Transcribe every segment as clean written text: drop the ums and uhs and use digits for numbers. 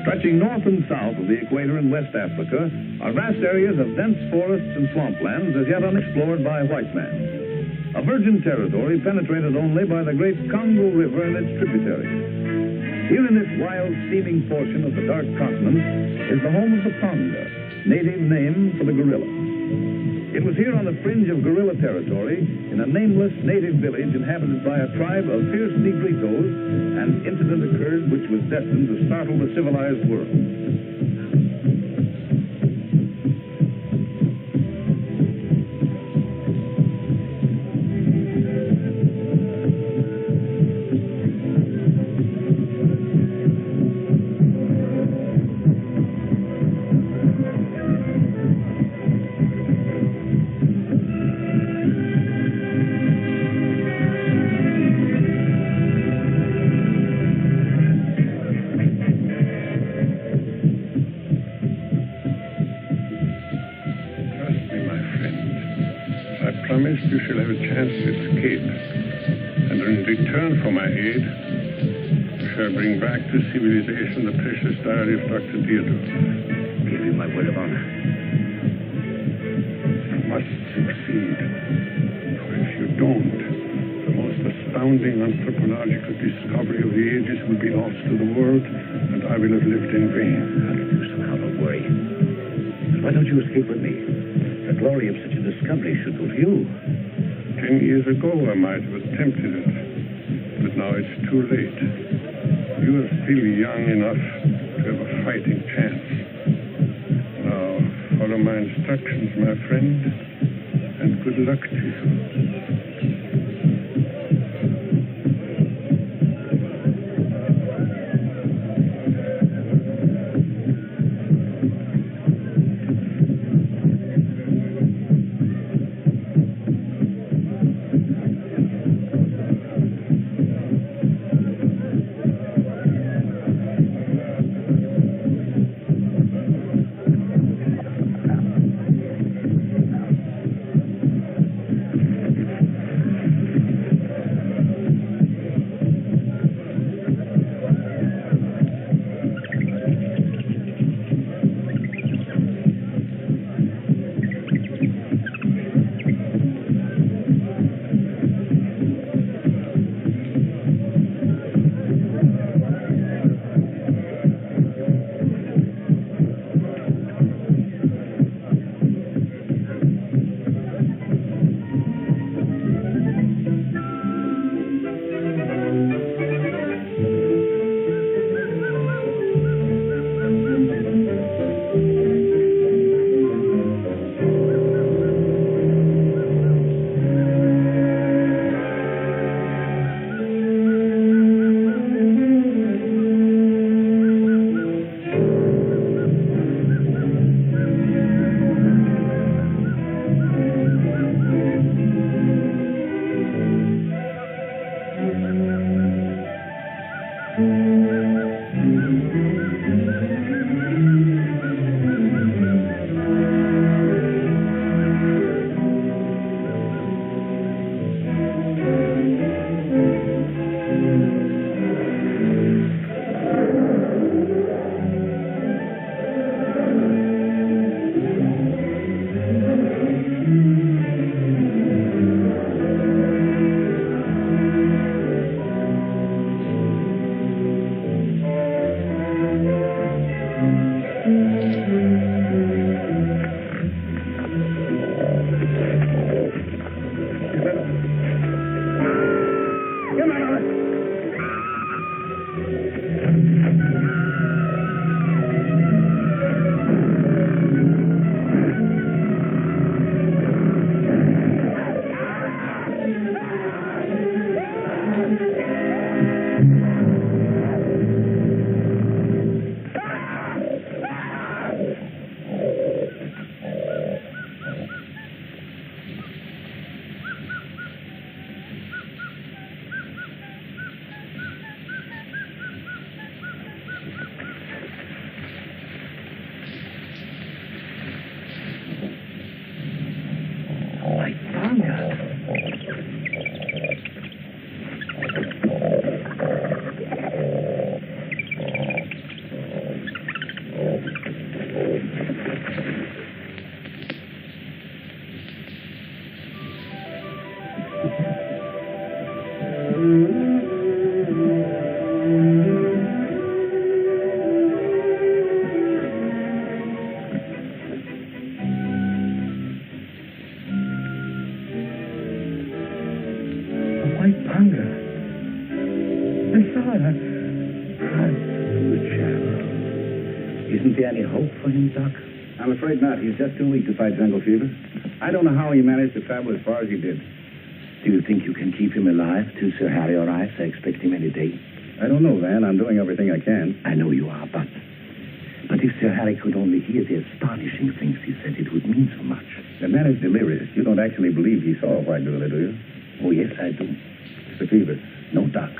Stretching north and south of the equator in West Africa are vast areas of dense forests and swamplands as yet unexplored by white man. A virgin territory penetrated only by the great Congo River and its tributaries. Here in this wild, steaming portion of the dark continent is the home of the Pongo, native name for the gorilla. It was here on the fringe of gorilla territory, in a nameless native village inhabited by a tribe of fierce Negritos, an incident occurred which was destined to startle the civilized world. You shall have a chance to escape, and in return for my aid, you shall bring back to civilization the precious diary of Dr. Theodore. Give you my word of honor. You must succeed, for if you don't, the most astounding anthropological discovery of the ages will be lost to the world, and I will have lived in vain. I'll do somehow, don't worry. But why don't you escape with me? The glory of such a discovery should go to you. 10 years ago, I might have attempted it, but now it's too late. You are still young enough to have a fighting chance. Now, follow my instructions, my friend, and good luck to you. God. Poor chap. Isn't there any hope for him, Doc? I'm afraid not. He's just too weak to fight jungle fever. I don't know how he managed to travel as far as he did. Do you think you can keep him alive till Sir Harry arrives? I expect him any day. I don't know, Van. I'm doing everything I can. I know you are, but if Sir Harry could only hear the astonishing things he said, it would mean so much. The man is delirious. You don't actually believe he saw a white gorilla, do you? Oh, yes, I do. It's the fever. No, Doc.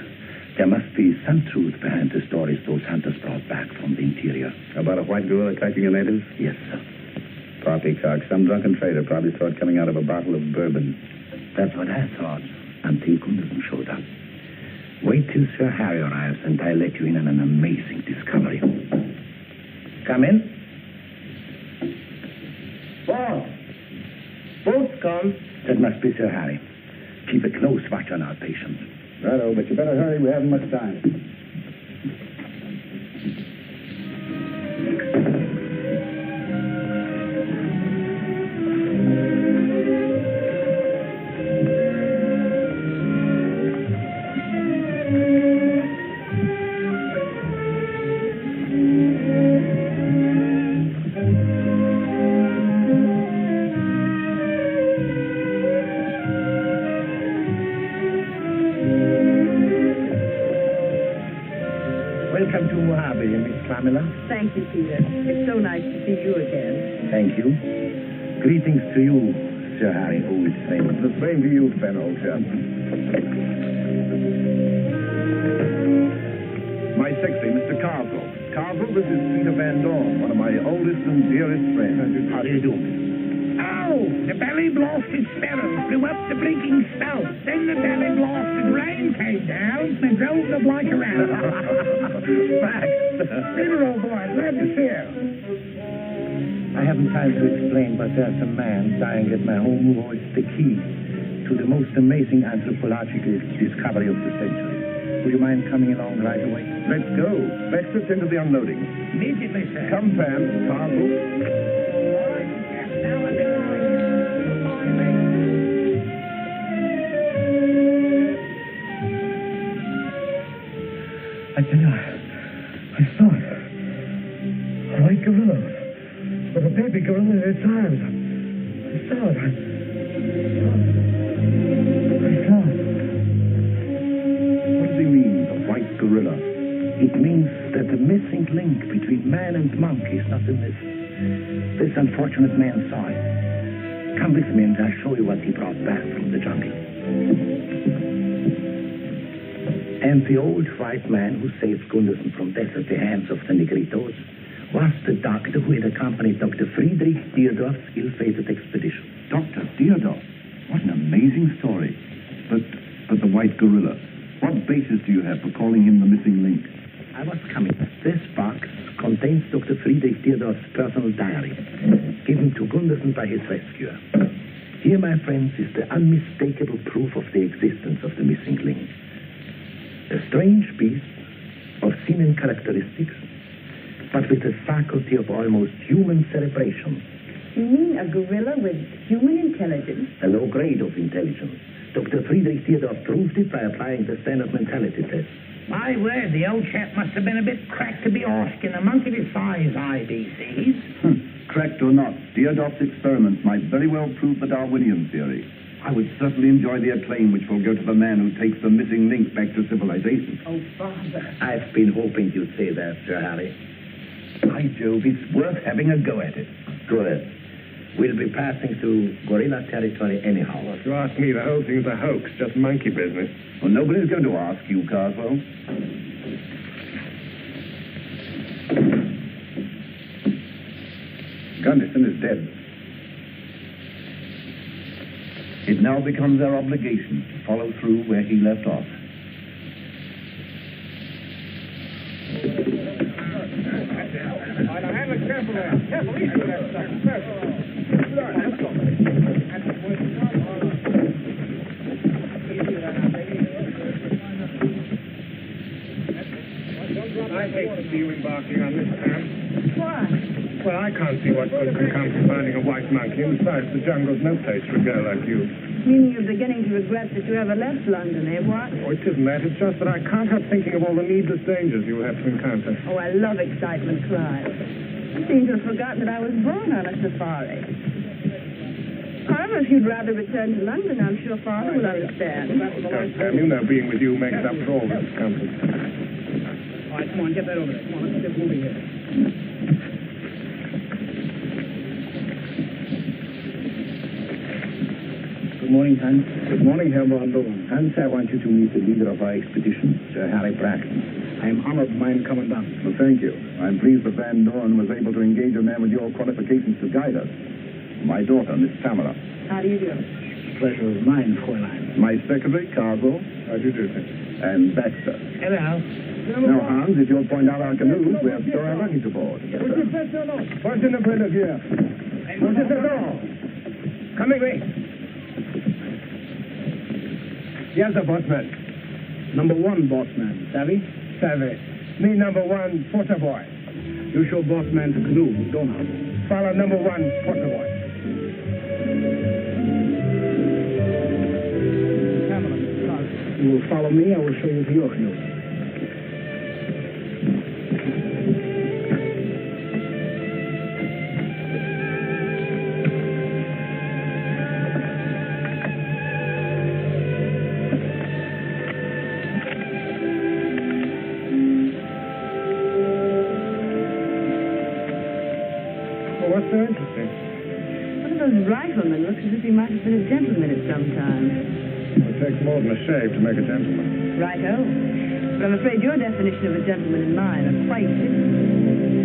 There must be some truth behind the stories those hunters brought back from the interior. About a white gorilla attacking a native? Yes, sir. Poppycock. Some drunken trader probably saw it coming out of a bottle of bourbon. That's what I thought, until Gunderson showed up. Wait till Sir Harry arrives, and I'll let you in on an amazing discovery. Come in. Boss. Boat's come. That must be Sir Harry. Keep a close watch on our patient. Righto, but you better hurry. We haven't much time. Thank you, Peter. It's so nice to see you again. Thank you. Greetings to you, Sir Harry, old friend. The same to you, Fen, old chap. My sexy, Mr. Carville. Carville, this is Peter Van Dorn, one of my oldest and dearest friends. How do you do? Oh, the belly blasted sparrow flew up the blinking spout. Then the belly blasted rain came down and drove the blight around. Facts. Peter, old boy, glad to see you. I haven't time to explain, but there's a man dying at my home who holds the key to the most amazing anthropological discovery of the century. Would you mind coming along right away? Let's go. Let's sit into the unloading. Immediately, sir. Come, Van. Carville. I tell you, I saw it. A white gorilla with a baby gorilla in its arms. I saw it. What does he mean, a white gorilla? It means that the missing link between man and monkey is not a myth. This unfortunate man saw it. Come with me and I'll show you what he brought back from the jungle. And the old white man who saved Gunderson from death at the hands of the Negritos was the doctor who had accompanied Dr. Friedrich Deardorff's ill-fated expedition. Dr. Deardorff? What an amazing story. But the white gorilla, what basis do you have for calling him the missing link? I was coming. This box contains Dr. Friedrich Deardorff's personal diary, given to Gunderson by his rescuer. Here, my friends, is the unmistakable proof of the existence of the missing link. A strange beast of simian characteristics, but with the faculty of almost human cerebration. You mean a gorilla with human intelligence? A low grade of intelligence. Dr. Friedrich Deardorff proved it by applying the standard mentality test. My word, the old chap must have been a bit cracked to be asking a monkey his size IBCs. Cracked or not, Deardorff's experiments might very well prove the Darwinian theory. I would certainly enjoy the acclaim which will go to the man who takes the missing link back to civilization. Oh, Father. I've been hoping you'd say that, Sir Harry. By Jove, it's worth having a go at it. Good. We'll be passing through gorilla territory anyhow. If you ask me, the whole thing's a hoax, just monkey business. Well, nobody's going to ask you, Carswell. Gunderson is dead. It now becomes our obligation to follow through where he left off. Careful there. Careful, easy with that stuff. I hate to see you embarking on this, Sam. Why? Well, I can't see what good can come from finding a white monkey, and besides, the jungle's no place for a girl like you. Meaning you're beginning to regret that you ever left London, eh, what? Oh, it isn't that. It's just that I can't help thinking of all the needless dangers you have to encounter. Oh, I love excitement, Clive. You seem to have forgotten that I was born on a safari. However, if you'd rather return to London, I'm sure Father will understand. Damn you, now being with you makes up for all this discomfort. All right, come on, get that over there. Come on, let's get moving here. Good morning, Hans. Good morning, Herr Pongo. Hans, I want you to meet the leader of our expedition, Sir Harry Braxton. I am honored, mein Commandant. Well, thank you. I'm pleased that Van Dorn was able to engage a man with your qualifications to guide us. My daughter, Miss Tamara. How do you do? Pleasure is mine, Fräulein. My secretary, Cargo. How do you do, sir? And Baxter. Hello. Now, Hans, if you'll point out our canoes, we have store our luggage aboard. Yes, sir. What's in the bridge here? What's in the door? Coming away. Yes, sir, bossman. Number one, bossman. Savvy? Savvy. Me, number one, porter boy. You show bossman the canoe, Donald. Follow number one, porter boy. You will follow me, I will show you to your canoe. What's so interesting? One of those riflemen looks as if he might have been a gentleman at some time. It takes more than a shave to make a gentleman. Right-o. But I'm afraid your definition of a gentleman and mine are quite different.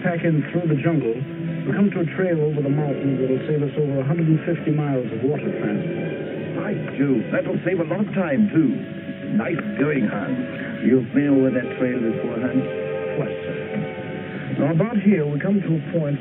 Pack in through the jungle, we come to a trail over the mountains that'll save us over 150 miles of water transport. By Jove, that'll save a lot of time, too. Nice going, Hans. You've been over that trail before, Hans? Twice, sir. Now, about here, we come to a point...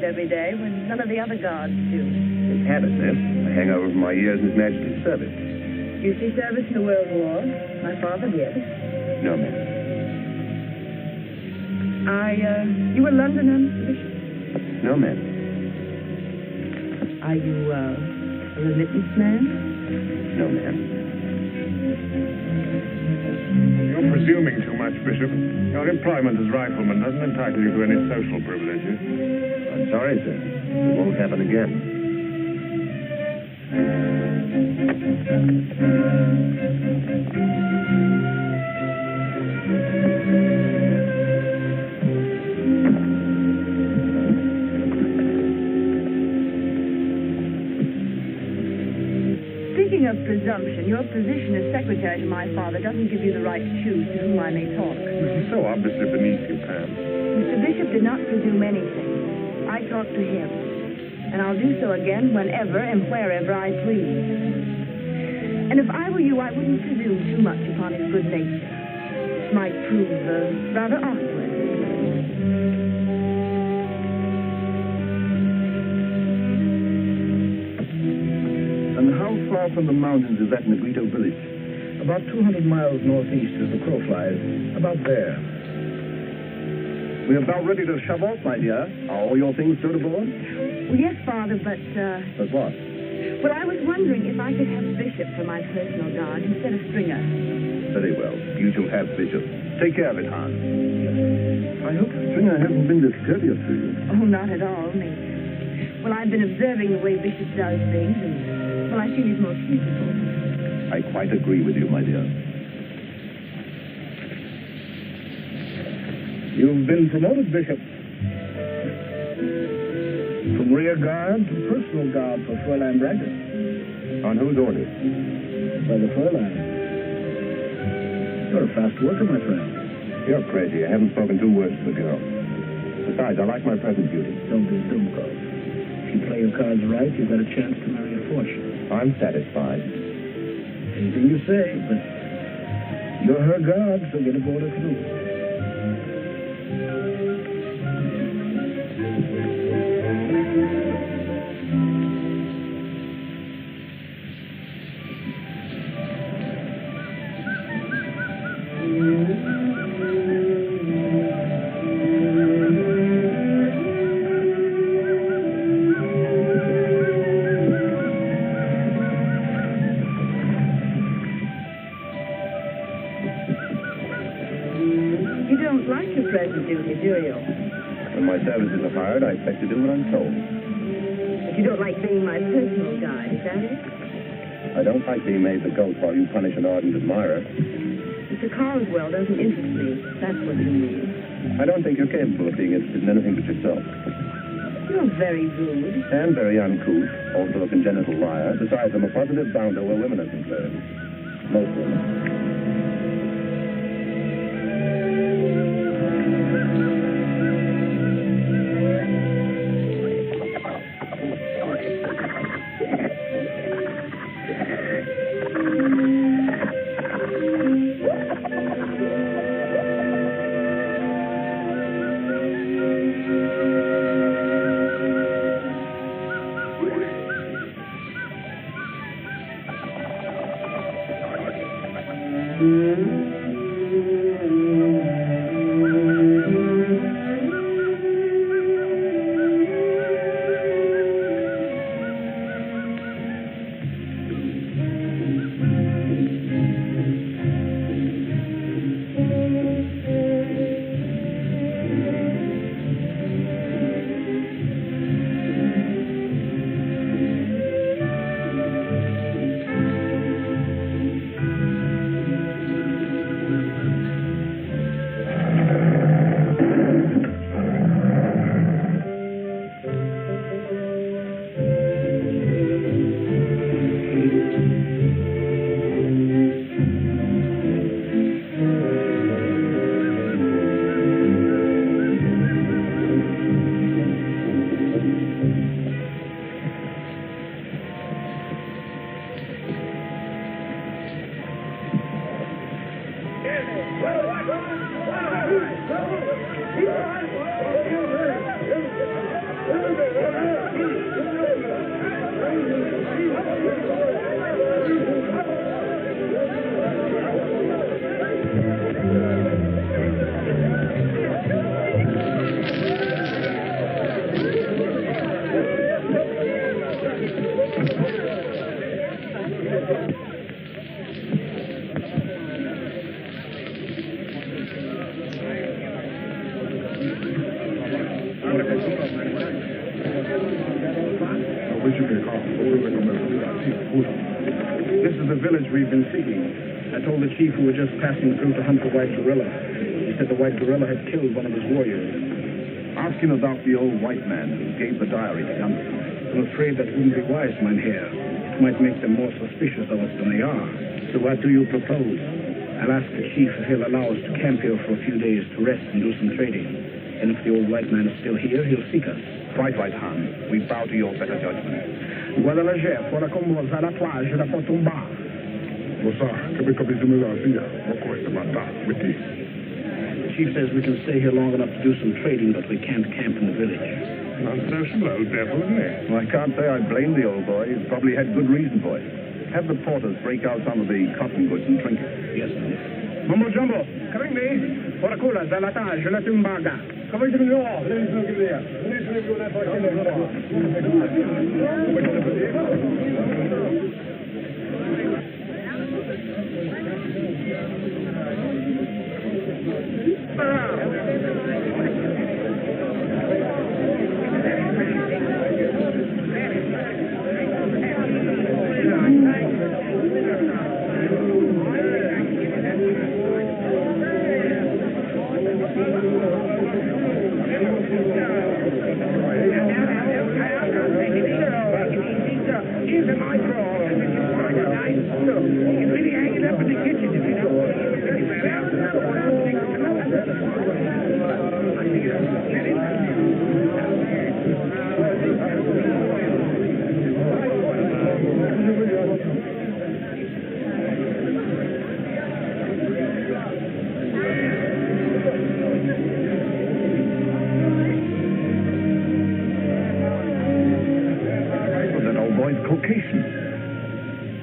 every day when none of the other guards do. It's habit, miss. I hang over for my years in His Majesty's service. You see service in the World War? My father did. No, ma'am. You a Londoner, Bishop? No, ma'am. Are you, a remittance man? No, ma'am. You're presuming too much, Bishop. Your employment as rifleman doesn't entitle you to any social privileges. I'm sorry, sir. It won't happen again. Speaking of presumption, your position as secretary to my father doesn't give you the right to choose to whom I may talk. This is so obviously beneath you, Pam. Mr. Bishop did not presume anything. I talked to him, and I'll do so again whenever and wherever I please. And if I were you, I wouldn't presume too much upon his good nature. It might prove rather awkward. And how far from the mountains is that Negrito village? About 200 miles northeast as the crow flies. About there. We're about ready to shove off, my dear. Are all your things stowed aboard? Well, yes, Father, but, But what? Well, I was wondering if I could have Bishop for my personal guard instead of Stringer. Very well. You shall have Bishop. Take care of it, Hans. I hope Stringer hasn't been discourteous to you. Oh, not at all. Only, well, I've been observing the way Bishop does things, and, well, I feel he's most useful. I quite agree with you, my dear. You've been promoted, Bishop. From rear guard to personal guard for Fräulein Braggart. On whose orders? By the Fräulein. You're a fast worker, my friend. You're crazy. I haven't spoken 2 words to the girl. Besides, I like my present beauty. Don't be dumb, If you play your cards right, you've got a chance to marry a fortune. I'm satisfied. Anything you say, but you're her guard, so get aboard her canoe. expect to do what I'm told. But you don't like being my personal guide, is that it? I don't like being made the goat while you punish an ardent admirer. Mr. Carswell doesn't interest me. That's what you mean. I don't think you're capable of being interested in anything but yourself. You're very rude. And very uncouth, also a congenital liar. Besides, I'm a positive bounder where women are concerned. Most women. This is the village we've been seeking. I told the chief we were just passing through to hunt the white gorilla. He said the white gorilla had killed one of his warriors. Ask him about the old white man who gave the diary to Gunson. I'm afraid that wouldn't be wise, Mynheer. It might make them more suspicious of us than they are. So what do you propose? I'll ask the chief if he'll allow us to camp here for a few days to rest and do some trading. And if the old white man is still here, he'll seek us. Quite right, Hans. We bow to your better judgment. Guarda la chef, ora con molta la plage da Potumba. Lo sa, che per capire me la sia, ma questo matta, metti. The chief says we can stay here long enough to do some trading, but we can't camp in the village. Unsociable old devil, isn't he? Well, I can't say I blame the old boy. He's probably had good reason for it. Have the porters break out some of the cotton goods and trinkets. Yes, sir. Mumbo Jumbo, coming me. Ora kula, zalatage, la tumbaga. Come to me all.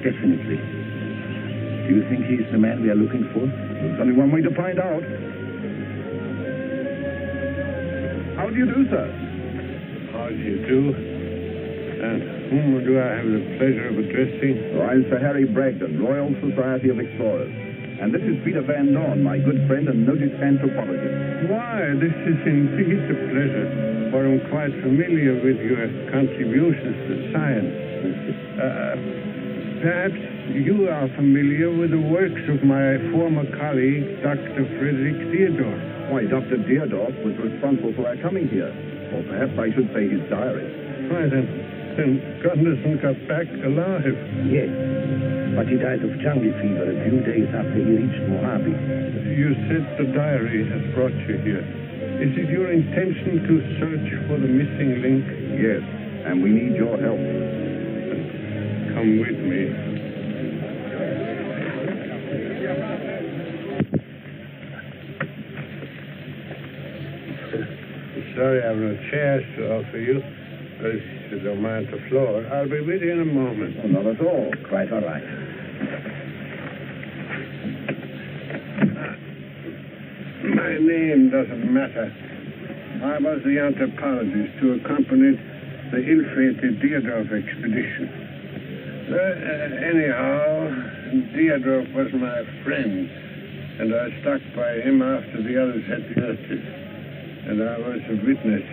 Definitely. Do you think he's the man we are looking for? There's only one way to find out. How do you do, sir? How do you do? And whom do I have the pleasure of addressing? Oh, I'm Sir Harry Bragdon, Royal Society of Explorers. And this is Peter Van Dorn, my good friend and noted anthropologist. Why, this is indeed a pleasure, for I'm quite familiar with your contributions to science. Perhaps you are familiar with the works of my former colleague, Dr. Frederick Deardorff. Why, Dr. Deardorff was responsible for our coming here. Or perhaps I should say his diary. Why, then Gunderson got back alive. Yes, but he died of jungle fever a few days after he reached Mojave. You said the diary has brought you here. Is it your intention to search for the missing link? Yes, and we need your help. Come with me. Sorry, I have no chairs to offer you. If you don't mind the floor, I'll be with you in a moment. Oh, not at all. Quite all right. My name doesn't matter. I was the anthropologist who accompanied the ill-fated Deardorff expedition. Anyhow, Deardorff was my friend, and I stuck by him after the others had deserted. And I was a witness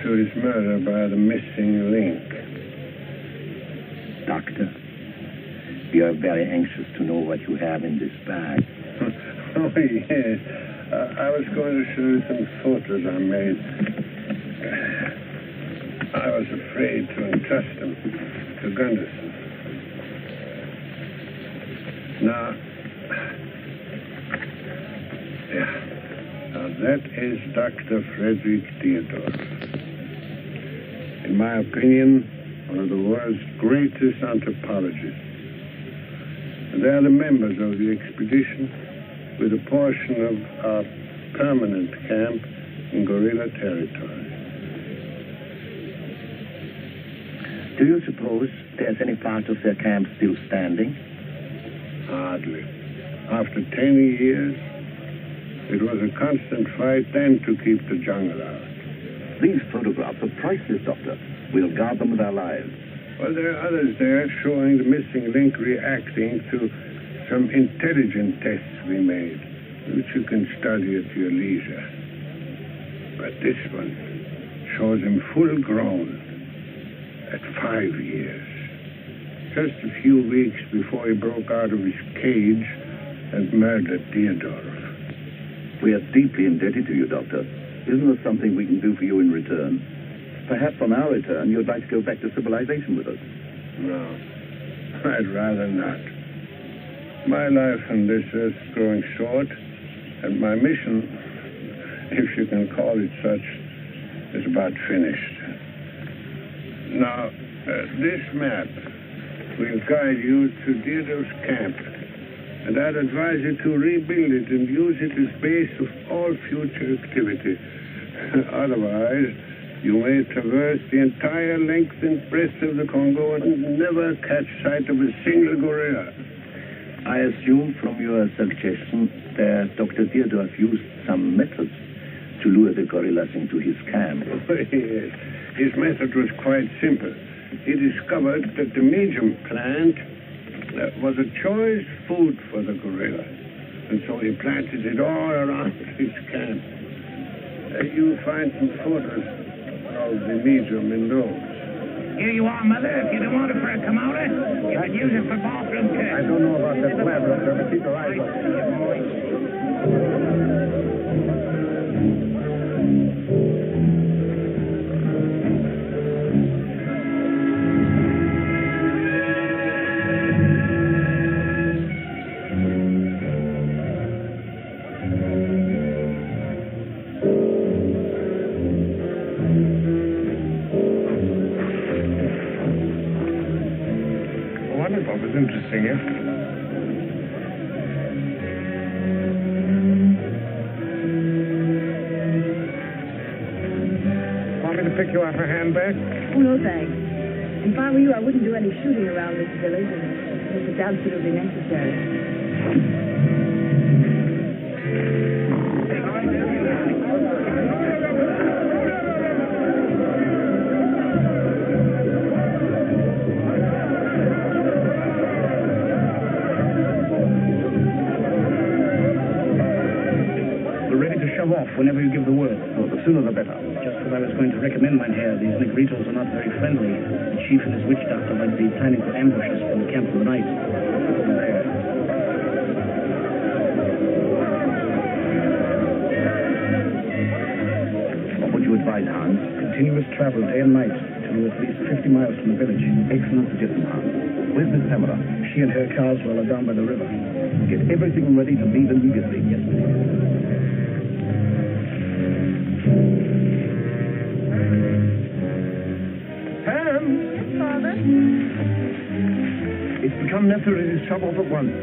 to his murder by the missing link. Doctor, we are very anxious to know what you have in this bag. Oh, yes. I was going to show you some photos I made. I was afraid to entrust them to Gunderson. Now, that is Dr. Frederick Deardorff. In my opinion, one of the world's greatest anthropologists. And they are the members of the expedition with a portion of our permanent camp in gorilla territory. Do you suppose there's any part of their camp still standing? Hardly. After 10 years, it was a constant fight then to keep the jungle out. These photographs are priceless, Doctor. We'll guard them with our lives. Well, there are others there showing the missing link reacting to some intelligent tests we made, which you can study at your leisure. But this one shows him full grown at 5 years. Just a few weeks before he broke out of his cage and murdered Deardorff. We are deeply indebted to you, Doctor. Isn't there something we can do for you in return? Perhaps on our return, you'd like to go back to civilization with us. No, I'd rather not. My life on this earth is growing short, and my mission, if you can call it such, is about finished. Now, this map will guide you to Deardorff's camp. And I'd advise you to rebuild it and use it as base of all future activity. Otherwise, you may traverse the entire length and breadth of the Congo and never catch sight of a single gorilla. I assume from your suggestion that Dr. Deardorff used some methods to lure the gorillas into his camp. Yes. His method was quite simple. He discovered that the medium plant was a choice food for the gorilla, and so he planted it all around his camp. You'll find some photos of the medium in those. Here you are, Mother. If you don't want it for a commode, you can use it for bathroom care. I don't know about that plan, Doctor, but keep your eyes open. Interesting, yeah? Want me to pick you up a handbag? Oh, no, thanks. If I were you, I wouldn't do any shooting around this village unless it's absolutely necessary. off whenever you give the word. Oh, the sooner the better. Just what I was going to recommend, Mynheer. These Negritos are not very friendly. The chief and his witch doctor might be planning to ambush us from the camp for the night. What would you advise, Hans? Continuous travel day and night to at least 50 miles from the village. Excellent suggestion, Hans. Where's Miss Pamela? She and her Carswell are down by the river. Get everything ready to leave immediately. Yes, Pam! Yes, Father? It's become necessary to shove off at once.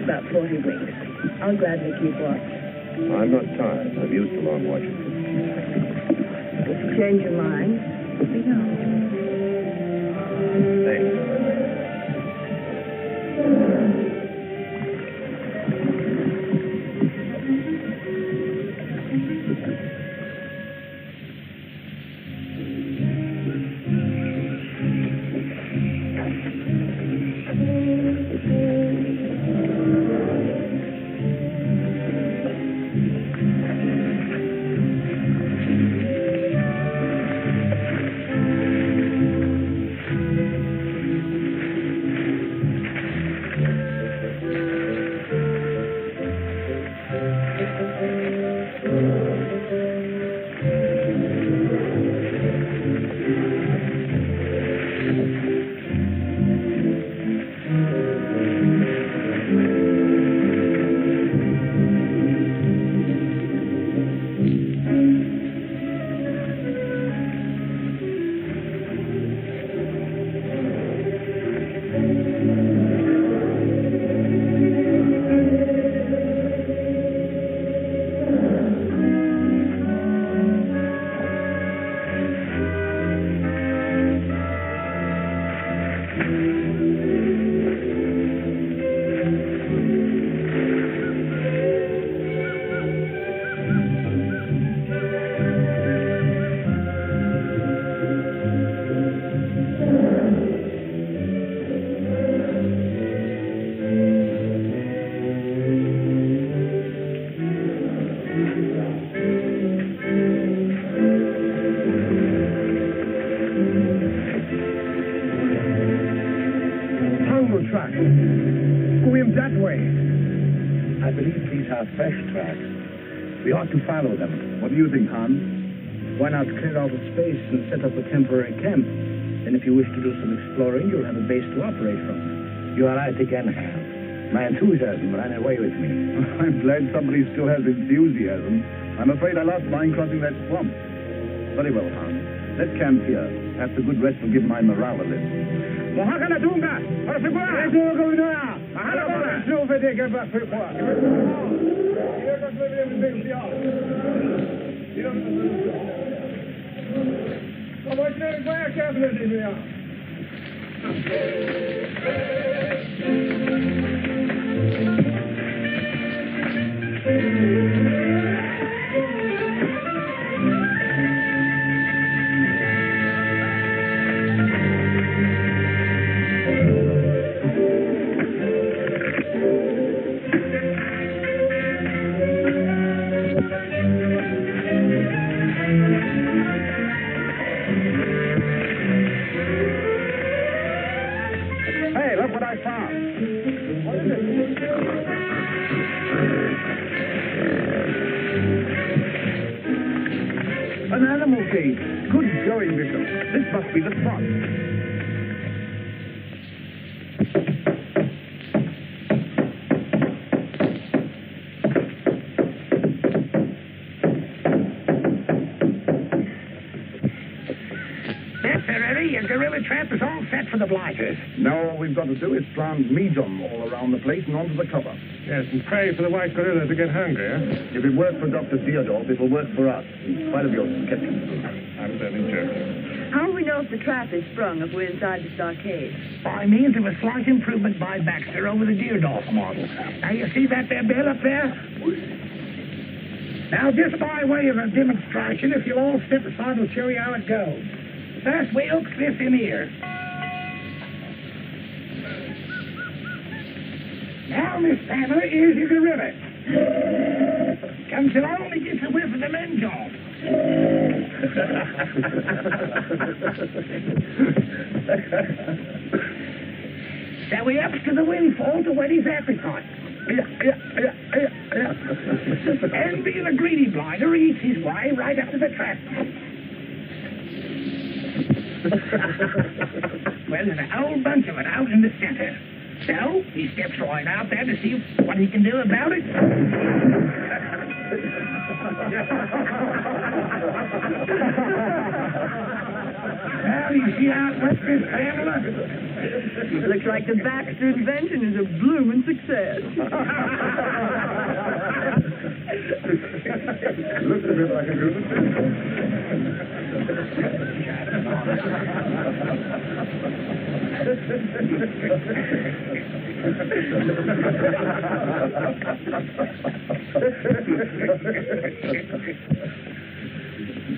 About 40 weeks. I'll gladly keep watch. I'm not tired. I'm used to long watching. If you change your mind, let me know. Thanks. Fresh tracks. We ought to follow them. What do you think, Hans? Why not clear out the space and set up a temporary camp? Then if you wish to do some exploring, you'll have a base to operate from. You are right again, Hans. My enthusiasm ran away with me. I'm glad somebody still has enthusiasm. I'm afraid I lost mine crossing that swamp. Very well, Hans. Let's camp here. Perhaps a good rest will give my morale a lift. An animal cage. Good going, Bishop. This must be the spot. Your gorilla trap is all set for the blighters. Now all we've got to do is plant medium all around the place and onto the cover. Yes, and pray for the white gorilla to get hungry, eh? If it worked for Dr. Theodore, it'll work for us, in spite of your skepticism. I'm very joking. How will we know if the trap is sprung if we're inside the stockade? By means of a slight improvement by Baxter over the Deerdorf model. Now, you see that there bill up there? Now, just by way of a demonstration, if you'll all step aside, we'll show you how it goes. First, we hook this in here. Now, Miss Pamela, here's your gorilla. Comes along and gets a whiff of the men job. So he ups to the windfall to whet his appetite. And being a greedy blighter, he eats his way right up to the trap. Well, there's a whole bunch of it out in the center. So, he steps right out there to see what he can do about it. Well, you see how it works, Miss Pamela? Looks like the Baxter invention is a blooming success. Looks a bit like a group of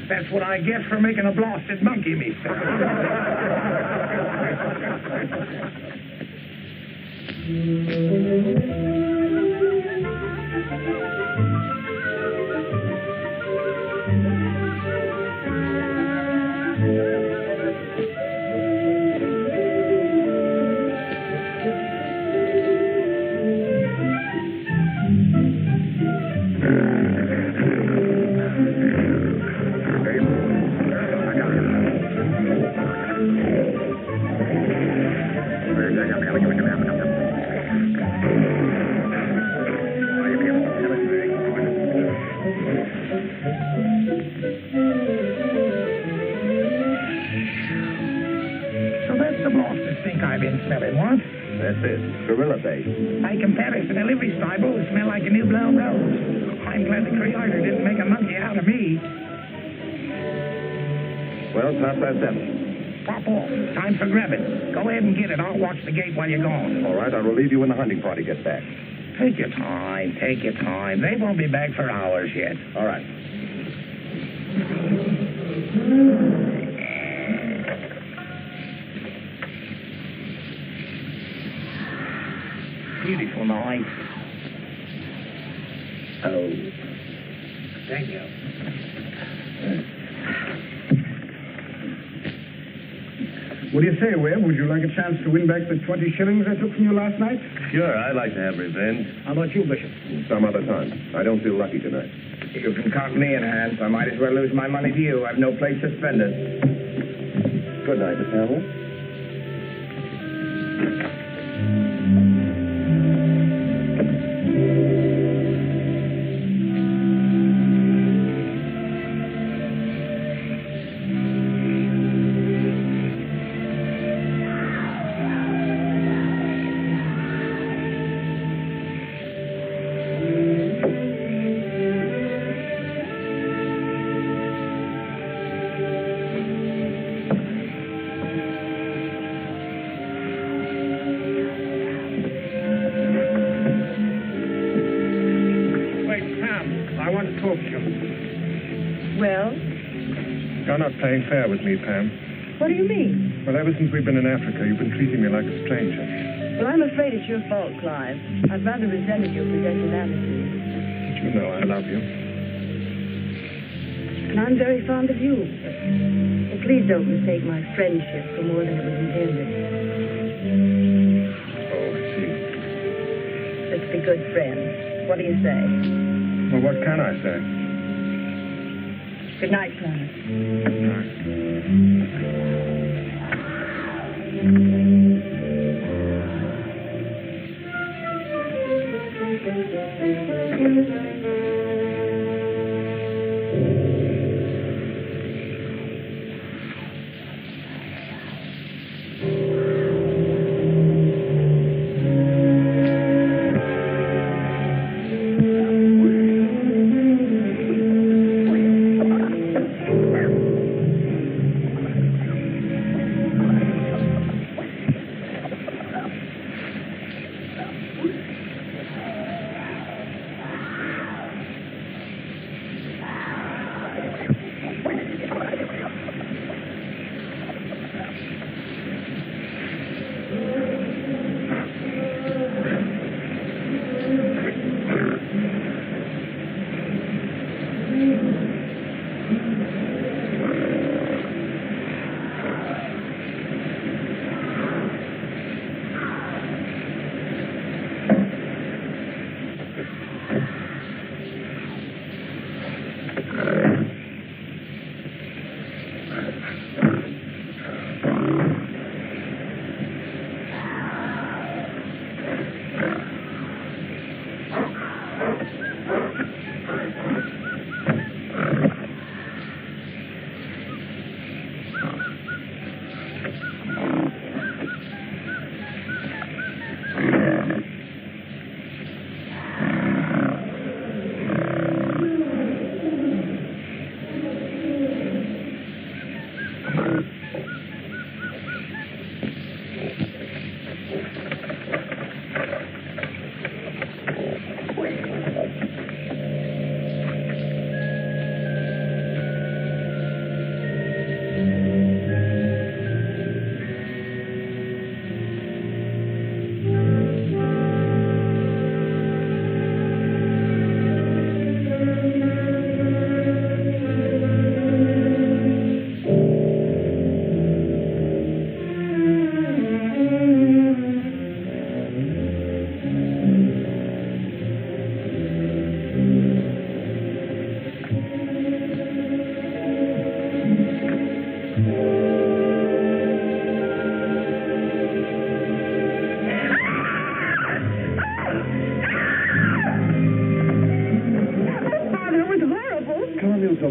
That's what I get for making a blasted monkey, mister. That's it. Gorilla bait. By comparison, a livery stable would smell like a new blown rose. I'm glad the Creator didn't make a monkey out of me. Well, it's 7:30. Pop off. Time for grabbing. Go ahead and get it. I'll watch the gate while you're gone. All right, I'll relieve you when the hunting party gets back. Take your time. Take your time. They won't be back for hours yet. All right. Beautiful night. Oh. Thank you. What do you say, Webb? Would you like a chance to win back the 20 shillings I took from you last night? Sure, I'd like to have revenge. How about you, Bishop? Some other time. I don't feel lucky tonight. You can count me in, Hans. I might as well lose my money to you. I've no place to spend it. Good night, Miss Hamill. Well? You're not playing fair with me, Pam. What do you mean? Well, ever since we've been in Africa, you've been treating me like a stranger. Well, I'm afraid it's your fault, Clive. I've rather resented your possessive attitude. You know I love you. And I'm very fond of you. Well, please don't mistake my friendship for more than it was intended. Oh, I see. Let's be good friends. What do you say? Well, what can I say? Good night, Clive. Good night.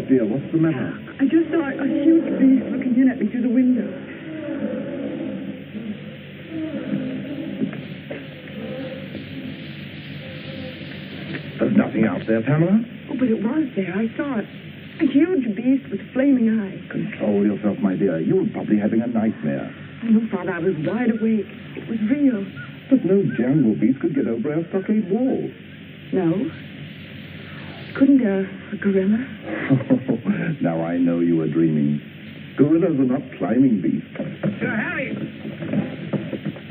Dear, what's the matter? I just saw a huge beast looking in at me through the window. There's nothing out there, Pamela. Oh, but it was there. I saw it. A huge beast with flaming eyes. Control yourself, my dear. You were probably having a nightmare. Oh, no, Father, I was wide awake. It was real. But no jungle beast could get over our stockade wall. No? Couldn't a gorilla? Now I know you were dreaming. Gorillas are not climbing beasts. Sir Harry!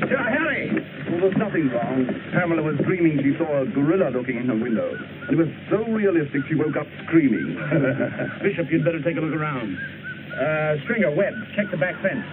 Sir Harry! Well, there's nothing wrong. Pamela was dreaming she saw a gorilla looking in her window. And it was so realistic she woke up screaming. Bishop, you'd better take a look around. Stringer, Webb, check the back fence.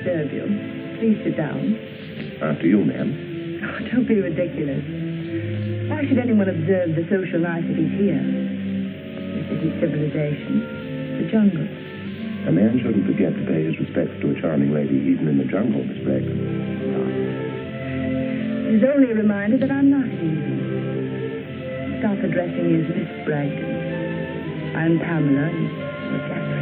disturb you. Please sit down. After you, ma'am. Oh, don't be ridiculous. Why should anyone observe the social niceties here? This isn't civilization. It's the jungle. A man shouldn't forget to pay his respects to a charming lady even in the jungle, Miss Bragg. It is only a reminder that I'm not evil. Stop addressing me as Miss Bragdon. I'm Pamela, and you're Jeffrey.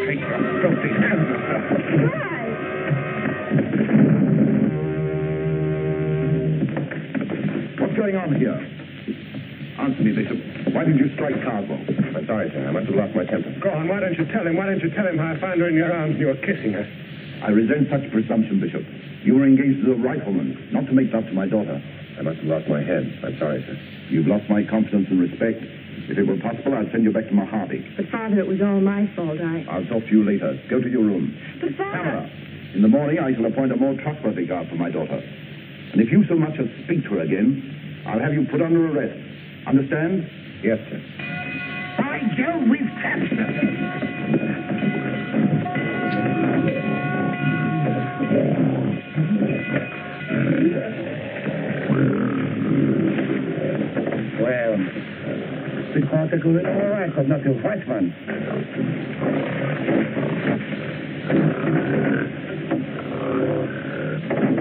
Take her. Drop these hands of her. Why? What's going on here? Answer me, Bishop. Why did you strike Cardwell? I'm sorry, sir. I must have lost my temper. Go on, why don't you tell him? Why don't you tell him how I found her in your arms and you were kissing her? I resent such presumption, Bishop. You were engaged as a rifleman, not to make love to my daughter. I must have lost my head. I'm sorry, sir. You've lost my confidence and respect. If it were possible, I'd send you back to Mojave. But, Father, it was all my fault. I'll talk to you later. Go to your room. But, Father... Pamela, in the morning I shall appoint a more trustworthy guard for my daughter. And if you so much as speak to her again, I'll have you put under arrest. Understand? Yes, sir. By Jove, we've captured her. Well, we caught the gorilla all right, but not the white one.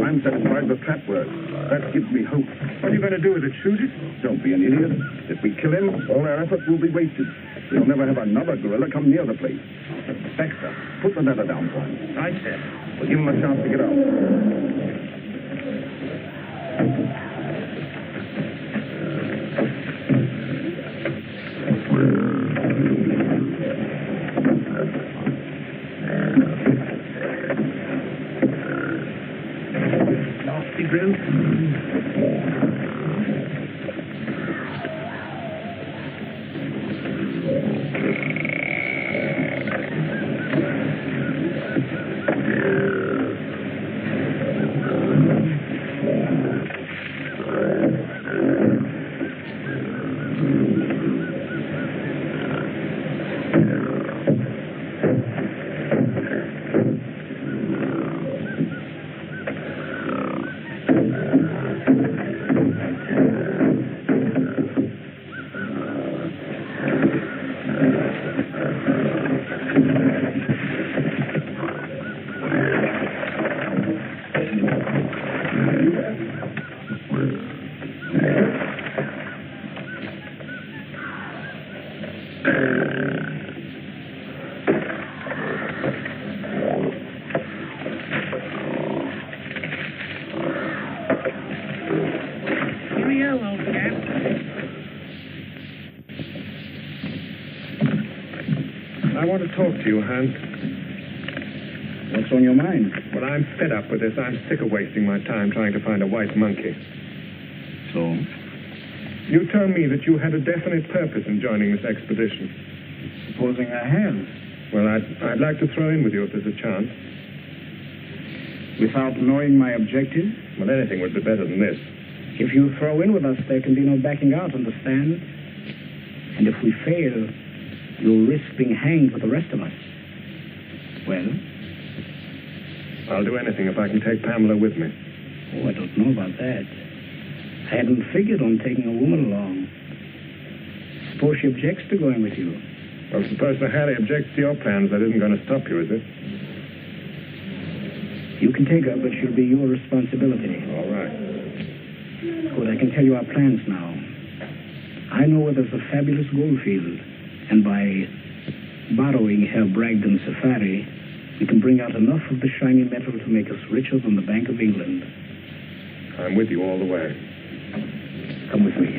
I'm satisfied the trap worked. That gives me hope. What are you going to do with it? Shoot it? Don't be an idiot. If we kill him, all our efforts will be wasted. We'll never have another gorilla come near the place. Baxter, put the ladder down for him. Right, sir. We'll give him a chance to get out. Nasty brute. I want to talk to you, Hans. What's on your mind? Well, I'm fed up with this. I'm sick of wasting my time trying to find a white monkey. So? You told me that you had a definite purpose in joining this expedition. Supposing I have. Well, I'd like to throw in with you if there's a chance. Without knowing my objective? Well, anything would be better than this. If you throw in with us, there can be no backing out, understand? And if we fail, you'll risk being hanged with the rest of us. Well? I'll do anything if I can take Pamela with me. Oh, I don't know about that. I hadn't figured on taking a woman along. Suppose she objects to going with you. Well, suppose Sir Harry objects to your plans. That isn't going to stop you, is it? You can take her, but she'll be your responsibility. All right. Good, I can tell you our plans now. I know where there's a fabulous gold field, and by borrowing Herr Bragdon's safari, we can bring out enough of the shiny metal to make us richer than the Bank of England. I'm with you all the way. Come with me.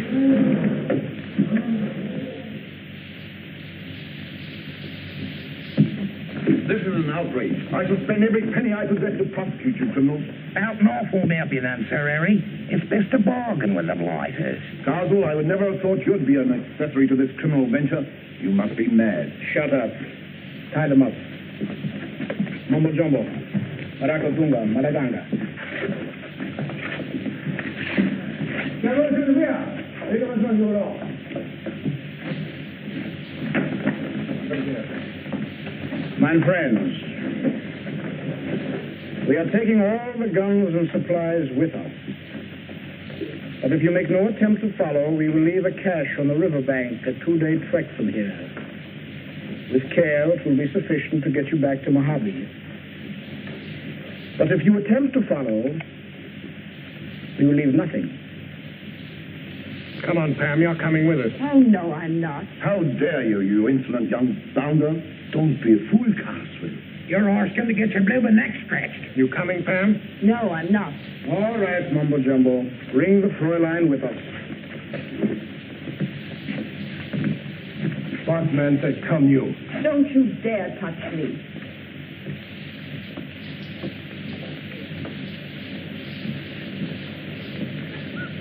This is an outrage. I shall spend every penny I possess to prosecute you criminals. Out north won't help you then, Sir Harry. It's best to bargain with the blighters. Cardwell, I would never have thought you'd be an accessory to this criminal venture. You must be mad. Shut up. Tie them up. Mumbo Jumbo. Maracotunga. Malaganga. My friends, we are taking all the guns and supplies with us. But if you make no attempt to follow, we will leave a cache on the riverbank, a 2-day trek from here. With care, it will be sufficient to get you back to Mojave. But if you attempt to follow, we will leave nothing. Come on, Pam, you're coming with us. Oh, no, I'm not. How dare you, you insolent young bounder? Don't be a fool, Carswell. You're asking to get your blue neck stretched. You coming, Pam? No, I'm not. All right, Mumbo Jumbo. Bring the Fräulein with us. Bossman says come you. Don't you dare touch me.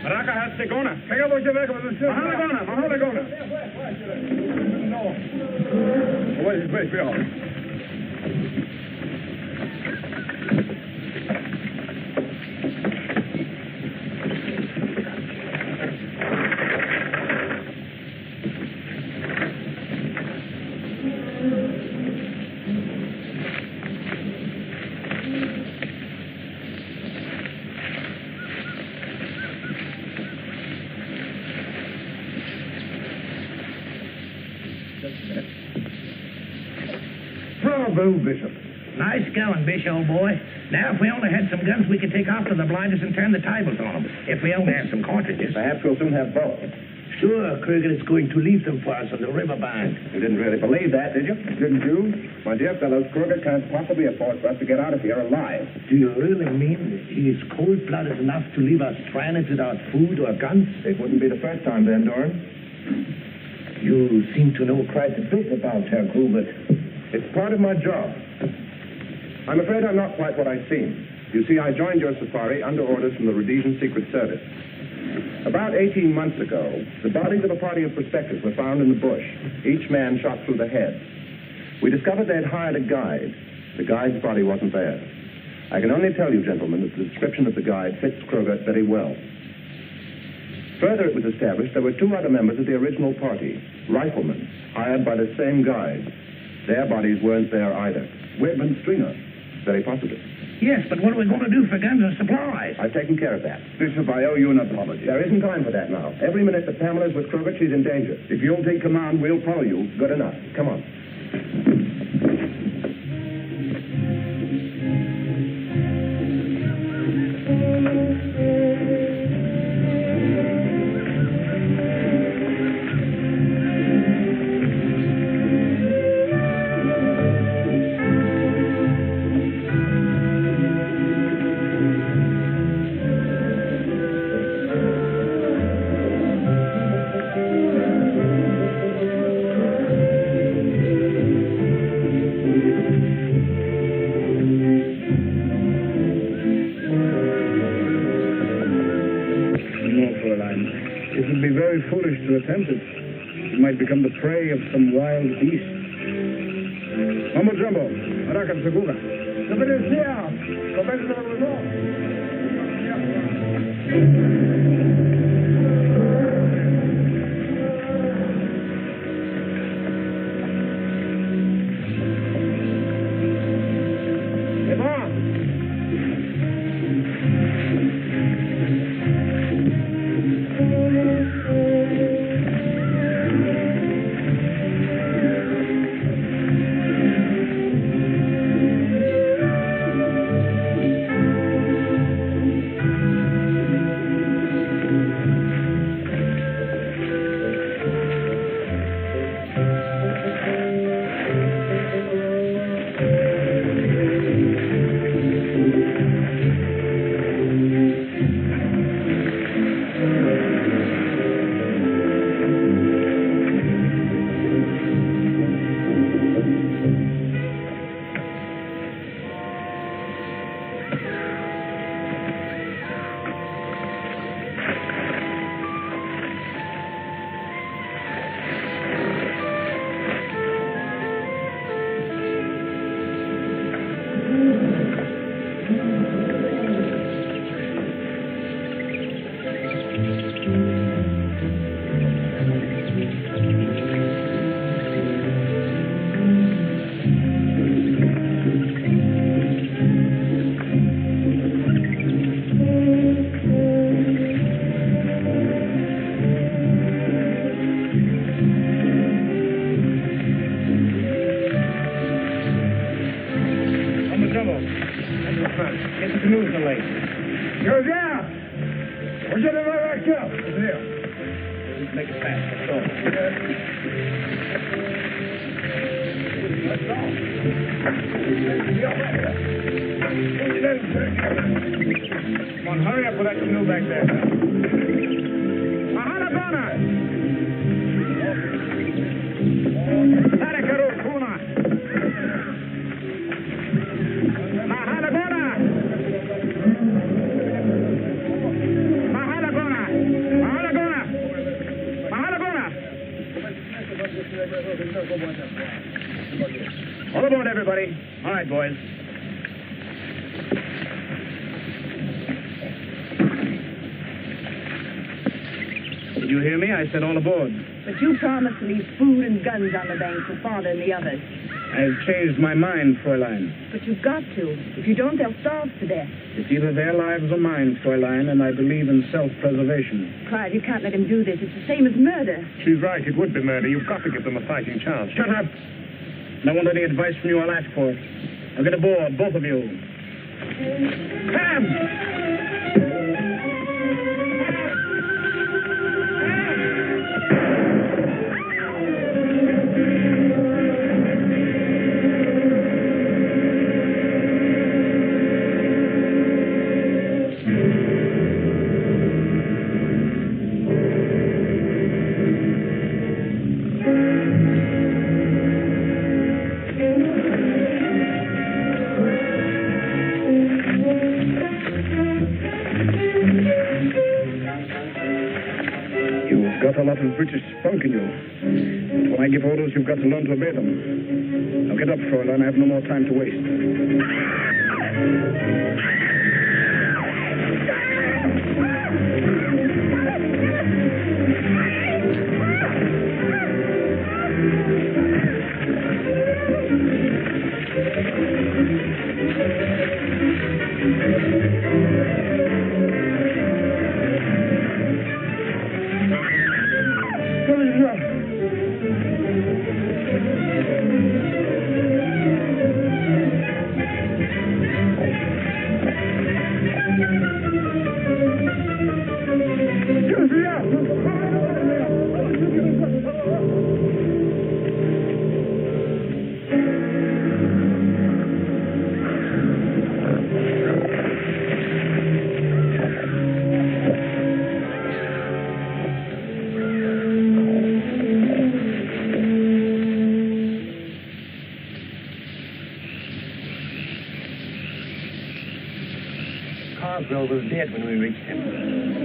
Raka hat Segona. Pega voce weg, was ist das? Mahalagonah. No. Wait, we are. Bravo, Bishop. Nice going, Bish, old boy. Now, if we only had some guns, we could take off to the blinders and turn the tables on them. If we only had some cartridges. Perhaps we'll soon have both. Sure, Kruger is going to leave them for us on the riverbank. You didn't really believe that, did you? Didn't you? My dear fellows, Kruger can't possibly afford for us to get out of here alive. Do you really mean he is cold-blooded enough to leave us stranded without food or guns? It wouldn't be the first time, Van Doren. You seem to know quite a bit about Herr Gruber. It's part of my job. I'm afraid I'm not quite what I seem. You see, I joined your safari under orders from the Rhodesian Secret Service. About 18 months ago, the bodies of a party of prospectors were found in the bush, each man shot through the head. We discovered they'd hired a guide. The guide's body wasn't there. I can only tell you, gentlemen, that the description of the guide fits Kruger very well. Further, it was established there were 2 other members of the original party, riflemen, hired by the same guide. Their bodies weren't there either. Webb and Stringer. Very possibly. Yes, but what are we going to do for guns and supplies? I've taken care of that. Bishop, I owe you an apology. There isn't time for that now. Every minute that Pamela's with Kruger, she's in danger. If you'll take command, we'll follow you. Good enough. Come on. You might become the prey of some wild beast. Mumbo Jumbo, Raka Segura. Get the canoes in the lake. You're there. Where's your director? Over there. Let's make it fast. Let's go. Let's go. Come on, hurry up with that canoe back there. Mahalabana. Tarakarukuna. Mahalabana. Mahalabana. Mahalabana. Mahalabana. All aboard, everybody. All right, boys. Did you hear me? I said all aboard. But you promised to leave food and guns on the bank for Father and the others. I've changed my mind, Fräulein. But you've got to. If you don't, they'll starve to death. It's either their lives or mine, Fräulein, and I believe in self-preservation. Clive, you can't let him do this. It's the same as murder. She's right. It would be murder. You've got to give them a fighting chance. Shut up. And I want any advice from you, I'll ask for it. Now get aboard, both of you. Sam! Got a lot of British spunk in you. But when I give orders, you've got to learn to obey them. Now get up, Fräulein. I have no more time to waste. Was dead when we reached him.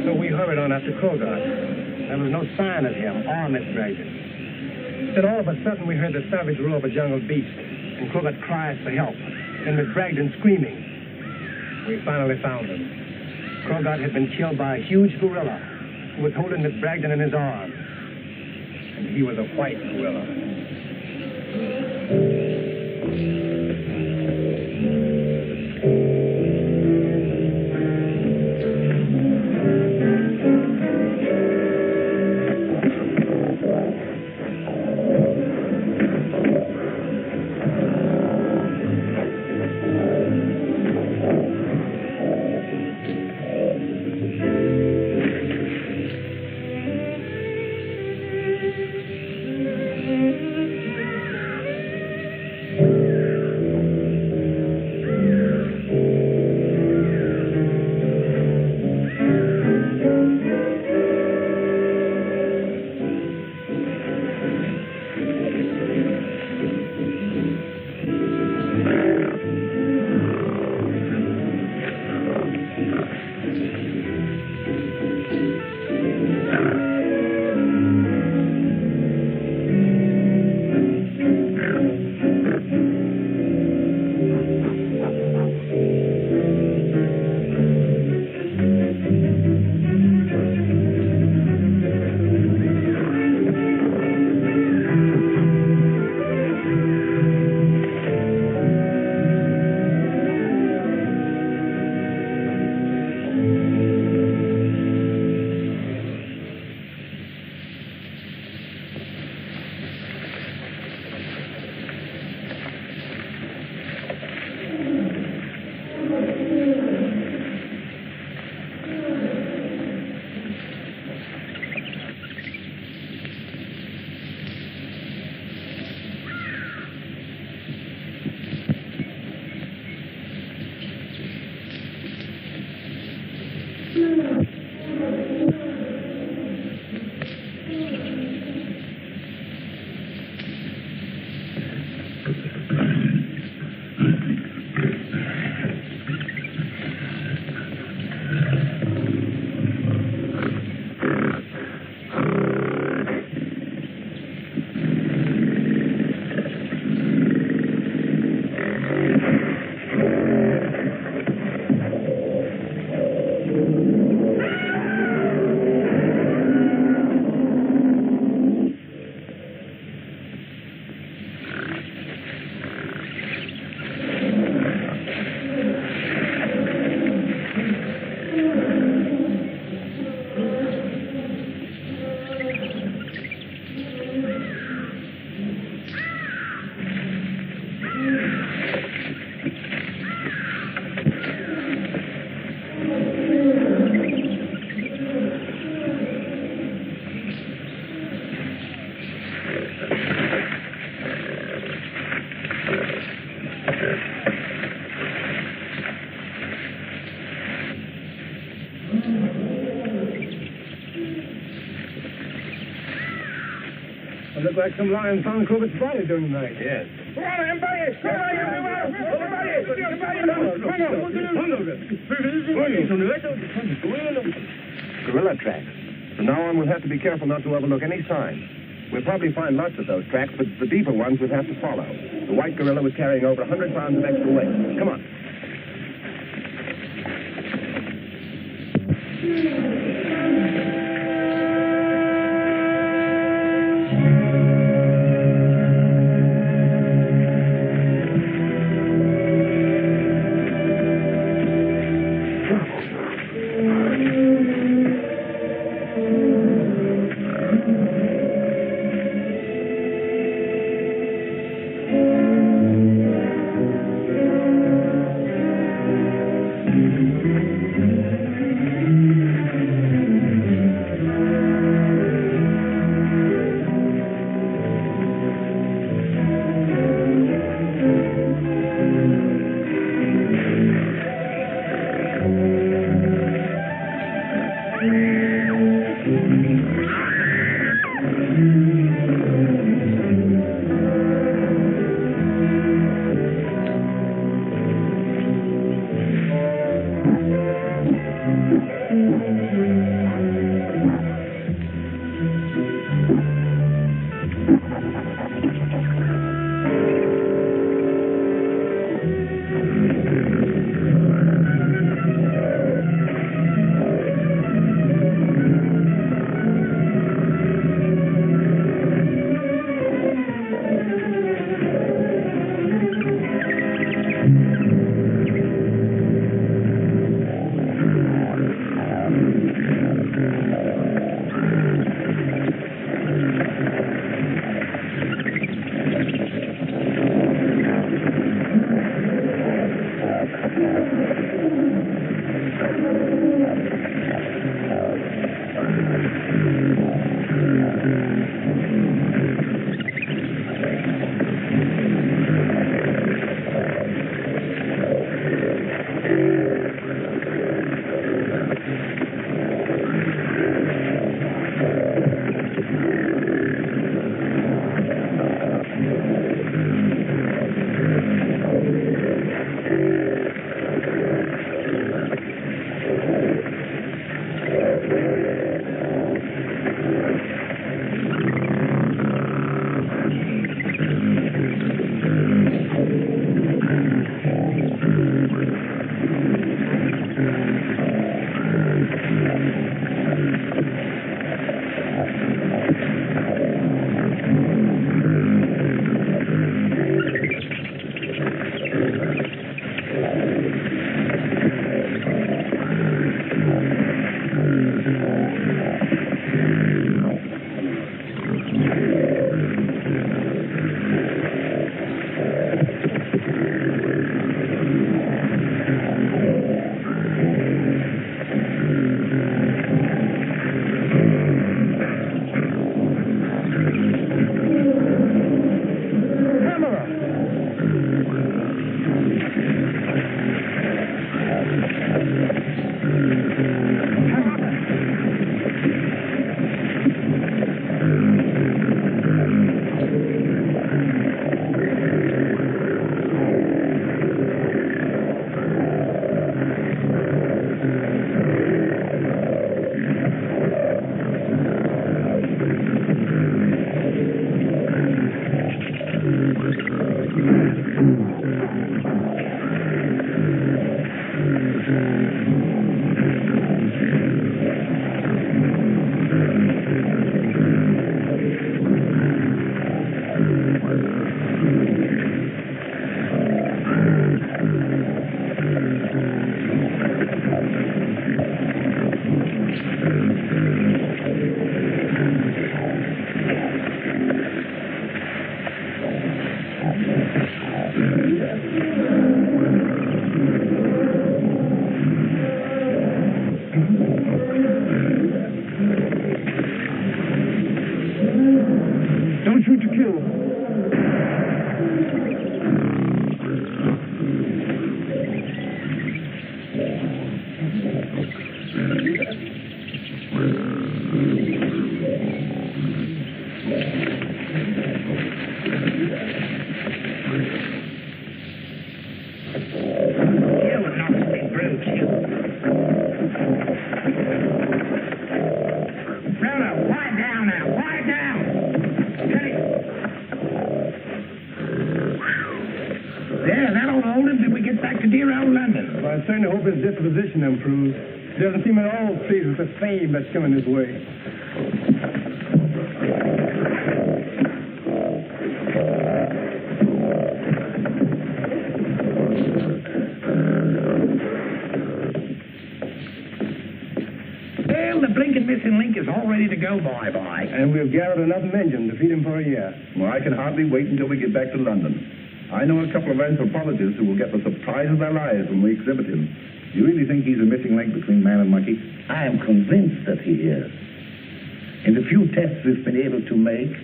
So we hurried on after Krogod. There was no sign of him or Miss Bragdon. Then all of a sudden we heard the savage roar of a jungle beast, and Krogod cries for help, and Miss Bragdon screaming. We finally found him. Krogod had been killed by a huge gorilla who was holding Miss Bragdon in his arms. And he was a white gorilla. Look like some lion found Corbett's body during the night. Yes. Gorilla tracks. From now on, we'll have to be careful not to overlook any signs. We'll probably find lots of those tracks, but the deeper ones we'll have to follow. The white gorilla was carrying over 100 pounds of extra weight. Come on. You nasty brute, you. Rhoda, quiet down now. Quiet down. Steady. There, that'll hold him till we get back to dear old London. Well, I certainly hope his disposition improves. He doesn't seem at all pleased with the fame that's coming his way. Well, the blinking missing link is all ready to go, boy. And we've gathered enough men to feed him for a year. Well, I can hardly wait until we get back to London. I know a couple of anthropologists who will get the surprise of their lives when we exhibit him. Do you really think he's a missing link between man and monkey? I am convinced that he is. In the few tests we've been able to make,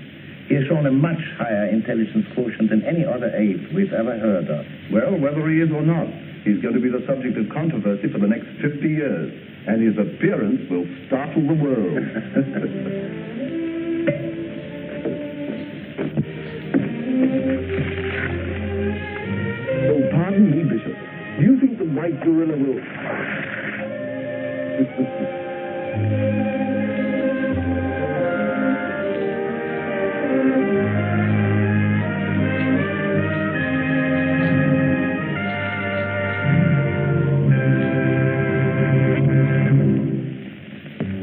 he has shown a much higher intelligence quotient than any other ape we've ever heard of. Well, whether he is or not, he's going to be the subject of controversy for the next 50 years. And his appearance will startle the world. Oh, pardon me, Bishop. Do you think the white gorilla will...